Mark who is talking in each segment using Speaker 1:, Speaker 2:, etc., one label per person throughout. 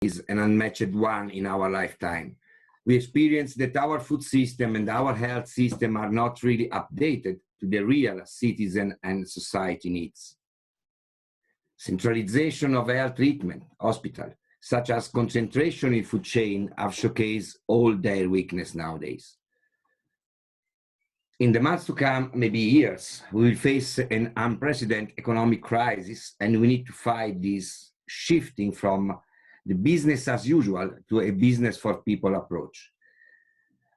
Speaker 1: is an unmatched one in our lifetime. We experience that our food system and our health system are not really updated to the real citizen and society needs. Centralization of health treatment, hospital, such as concentration in food chain, have showcased all their weakness nowadays. In the months to come, maybe years, we will face an unprecedented economic crisis, and we need to fight this shifting from the business as usual to a business for people approach.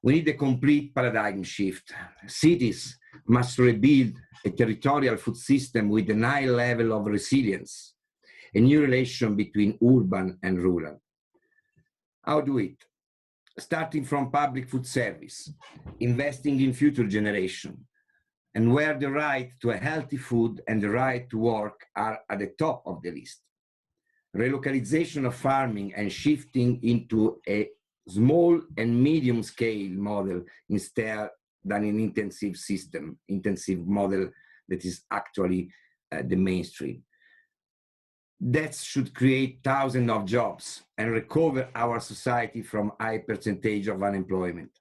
Speaker 1: We need a complete paradigm shift. Cities must rebuild a territorial food system with a high level of resilience, a new relation between urban and rural. How do it? Starting from public food service, investing in future generation, and where the right to a healthy food and the right to work are at the top of the list. Relocalization of farming and shifting into a small and medium scale model instead than an intensive model that is actually the mainstream. That should create thousands of jobs and recover our society from high percentage of unemployment.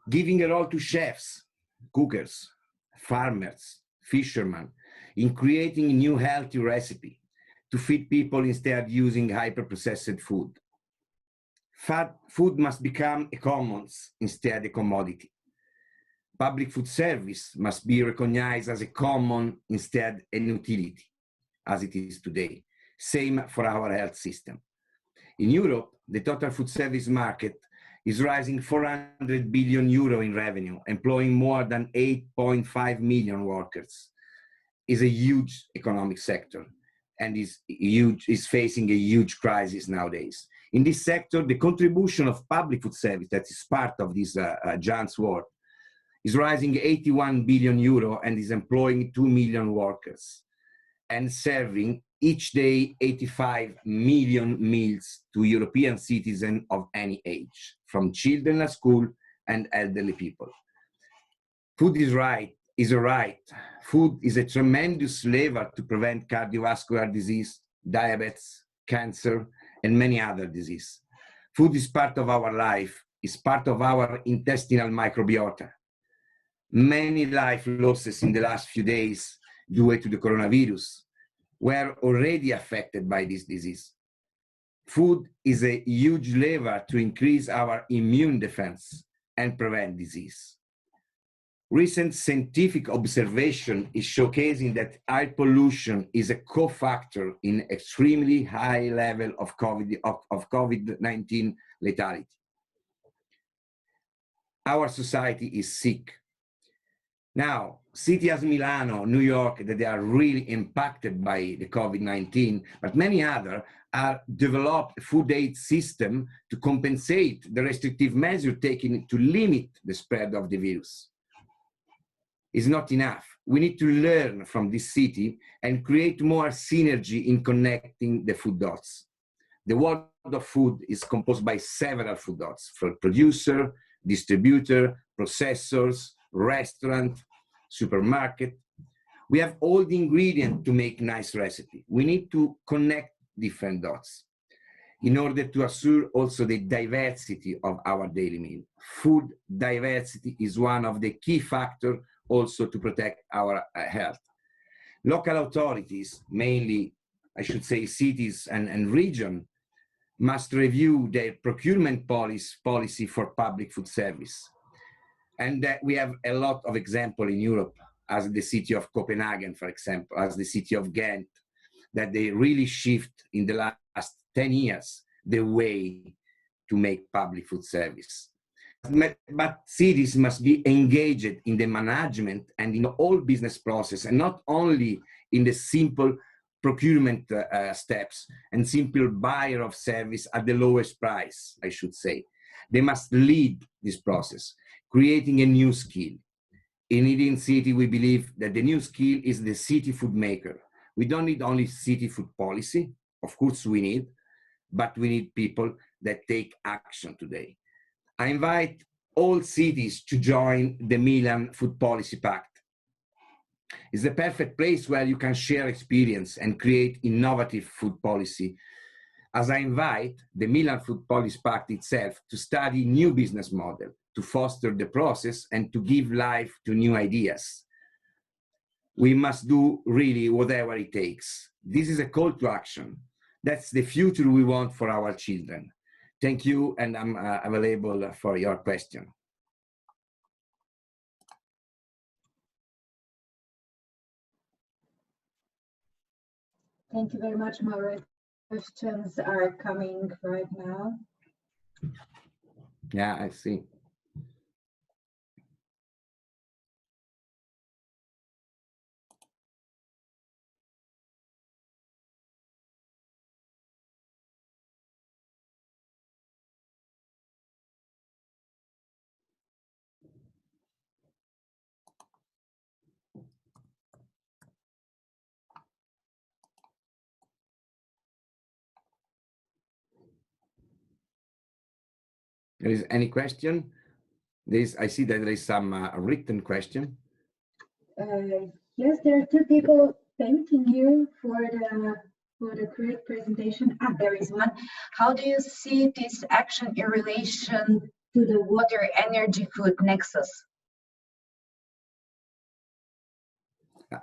Speaker 1: Giving a role to chefs, cookers, farmers, fishermen, in creating a new healthy recipe to feed people instead of using hyper-processed food. Food must become a commons instead a commodity. Public food service must be recognized as a common instead an utility, as it is today. Same for our health system. In Europe, the total food service market is rising 400 billion euro in revenue, employing more than 8.5 million workers. Is a huge economic sector and is facing a huge crisis nowadays. In this sector, the contribution of public food service, that is part of this giant's world, is rising 81 billion euro and is employing 2 million workers and serving each day 85 million meals to European citizens of any age, from children at school and elderly people. Food is a right. Food is a tremendous lever to prevent cardiovascular disease, diabetes, cancer, and many other diseases. Food is part of our life, is part of our intestinal microbiota. Many life losses in the last few days due to the coronavirus were already affected by this disease. Food is a huge lever to increase our immune defense and prevent disease. Recent scientific observation is showcasing that air pollution is a cofactor in extremely high level of COVID-19 lethality. Our society is sick. Now, cities as Milano, New York, that they are really impacted by the COVID-19, but many others are developed a food aid system to compensate the restrictive measures taken to limit the spread of the virus. Is not enough. We need to learn from this city and create more synergy in connecting the food dots. The world of food is composed by several food dots, from producer, distributor, processors, restaurant, supermarket. We have all the ingredients to make nice recipe. We need to connect different dots in order to assure also the diversity of our daily meal. Food diversity is one of the key factors also to protect our health. Local authorities, mainly, I should say, cities and region, must review their procurement policy for public food service. And we have a lot of examples in Europe, as the city of Copenhagen, for example, as the city of Ghent, that they really shift in the last 10 years the way to make public food service. But cities must be engaged in the management and in all business process, and not only in the simple procurement steps and simple buyer of service at the lowest price, I should say. They must lead this process, creating a new skill. In Indian city, we believe that the new skill is the city food maker. We don't need only city food policy, of course we need, but we need people that take action today. I invite all cities to join the Milan Food Policy Pact. It's the perfect place where you can share experience and create innovative food policy as I invite the Milan Food Policy Pact itself to study new business model, to foster the process and to give life to new ideas. We must do really whatever it takes. This is a call to action. That's the future we want for our children. Thank you, and I'm available for your question.
Speaker 2: Thank you very much, Maurizio. Questions are coming right now.
Speaker 1: Yeah, I see. There is any question? I see that there is some written question.
Speaker 2: Yes, there are two people thanking you for the great presentation. There is one. How do you see this action in relation to the water energy food nexus?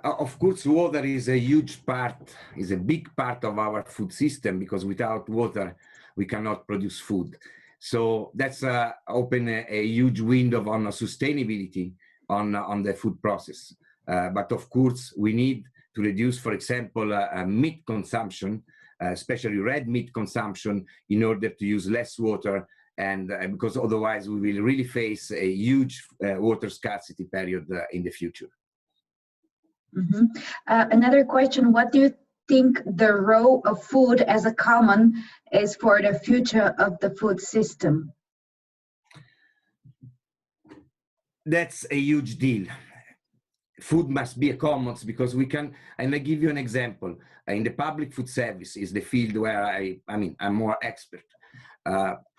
Speaker 1: Of course, water is a huge part, is a big part of our food system, because without water, we cannot produce food. So that's open a huge window on sustainability on the food process. But of course, we need to reduce, for example, meat consumption, especially red meat consumption, in order to use less water, and because otherwise we will really face a huge water scarcity period in the future.
Speaker 2: Mm-hmm. Another question, what do you think the role of food as a common is for the future of the food system?
Speaker 1: That's a huge deal. Food must be a commons, because we can, and I give you an example. In the public food service is the field where I'm more expert.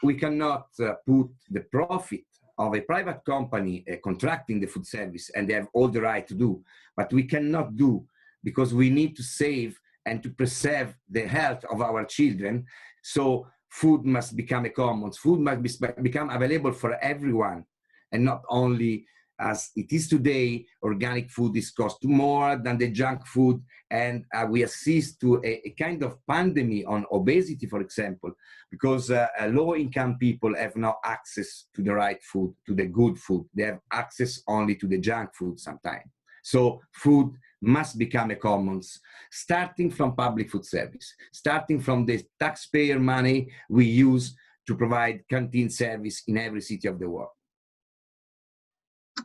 Speaker 1: We cannot put the profit of a private company contracting the food service, and they have all the right to do, but we cannot do, because we need to save and to preserve the health of our children. So food must become a commons. Food must become available for everyone, and not only as it is today. Organic food is cost more than the junk food, and we assist to a kind of pandemic on obesity, for example, because low-income people have no access to the right food, to the good food. They have access only to the junk food sometimes. So food must become a commons, starting from public food service, starting from the taxpayer money we use to provide canteen service in every city of the world.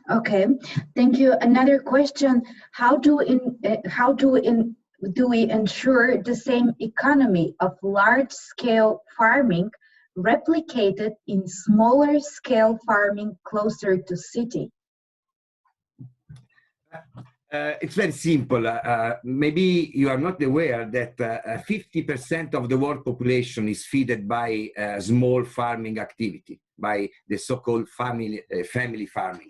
Speaker 2: Okay, thank you. Another question: how do we ensure the same economy of large-scale farming replicated in smaller-scale farming closer to city?
Speaker 1: It's very simple. Maybe you are not aware that 50% of the world population is fed by small farming activity, by the so-called family farming.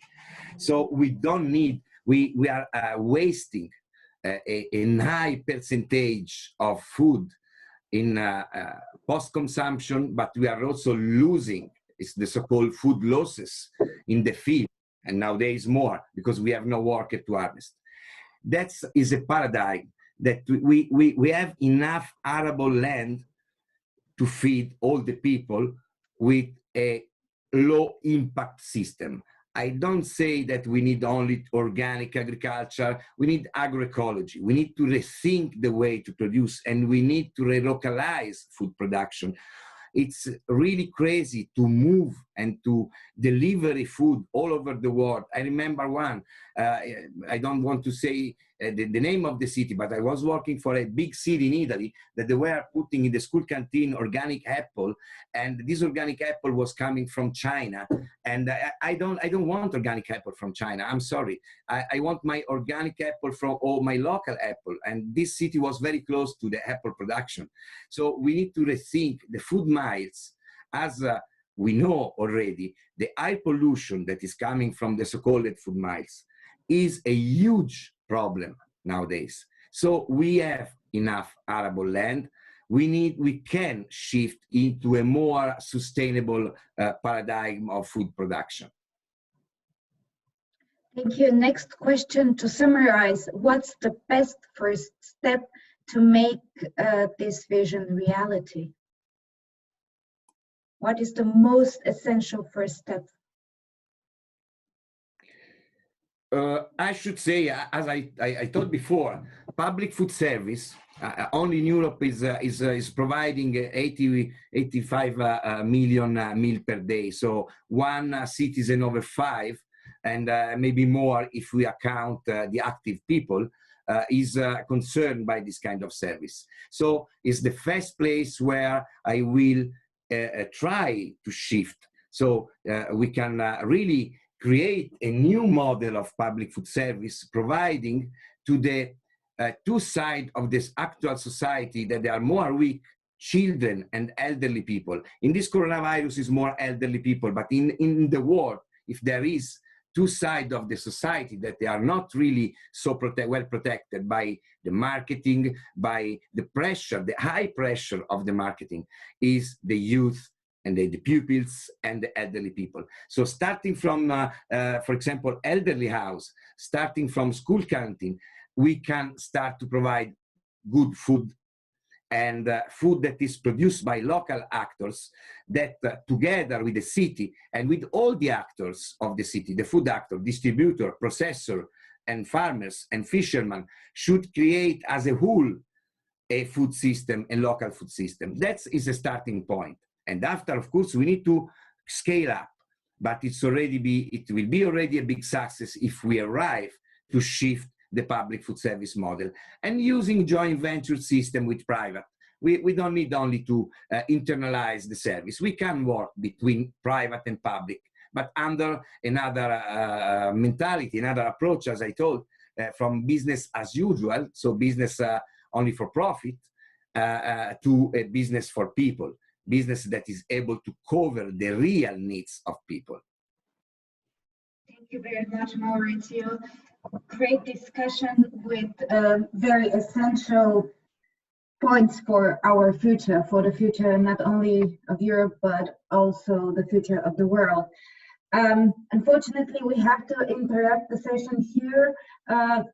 Speaker 1: So we don't need, we are wasting a high percentage of food in post-consumption, but we are also losing, it's the so-called food losses in the field, and nowadays more, because we have no worker to harvest. That is a paradigm that we have enough arable land to feed all the people with a low impact system. I don't say that we need only organic agriculture, we need agroecology. We need to rethink the way to produce, and we need to relocalize food production. It's really crazy to move and to deliver food all over the world. I remember one, I don't want to say the name of the city, but I was working for a big city in Italy that they were putting in the school canteen organic apple, and this organic apple was coming from China. And I don't want organic apple from China. I'm sorry. I want my organic apple or my local apple. And this city was very close to the apple production. So we need to rethink the food miles. As we know already, the air pollution that is coming from the so-called food miles is a huge problem nowadays. So we have enough arable land. we can shift into a more sustainable paradigm of food production.
Speaker 2: Thank you. Next question, to summarize, what's the best first step to make this vision reality? What is the most essential first step?
Speaker 1: I should say, as I told before, public food service only in Europe is providing 85 million meal per day. So one citizen over 5, and maybe more if we account the active people, is concerned by this kind of service. So it's the first place where I will try to shift. So we can really create a new model of public food service, providing to the two sides of this actual society that they are more weak, children and elderly people. In this coronavirus is more elderly people, but in the world, if there is two sides of the society that they are not really so well protected by the marketing, by the pressure, the high pressure of the marketing, is the youth and the pupils and the elderly people. So starting from, for example, elderly house, starting from school canteen, we can start to provide good food, and food that is produced by local actors that together with the city and with all the actors of the city, the food actor, distributor, processor, and farmers and fishermen, should create as a whole a food system, a local food system. That is a starting point. And after, of course, we need to scale up, but it will be already a big success if we arrive to shift the public food service model, and using joint venture system with private. We don't need only to internalize the service. We can work between private and public, but under another mentality, another approach, as I told, from business as usual, so business only for profit, to a business for people, business that is able to cover the real needs of people.
Speaker 2: Thank you very much, Maurizio. Great discussion with very essential points for our future, for the future not only of Europe, but also the future of the world. Unfortunately, we have to interrupt the session here.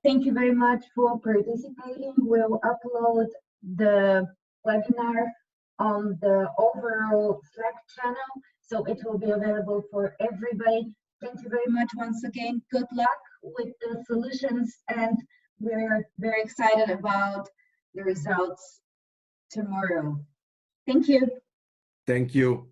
Speaker 2: Thank you very much for participating. We'll upload the webinar on the overall Slack channel, so it will be available for everybody. Thank you very much once again. Good luck with the solutions, and we're very excited about the results tomorrow. Thank you.
Speaker 1: Thank you.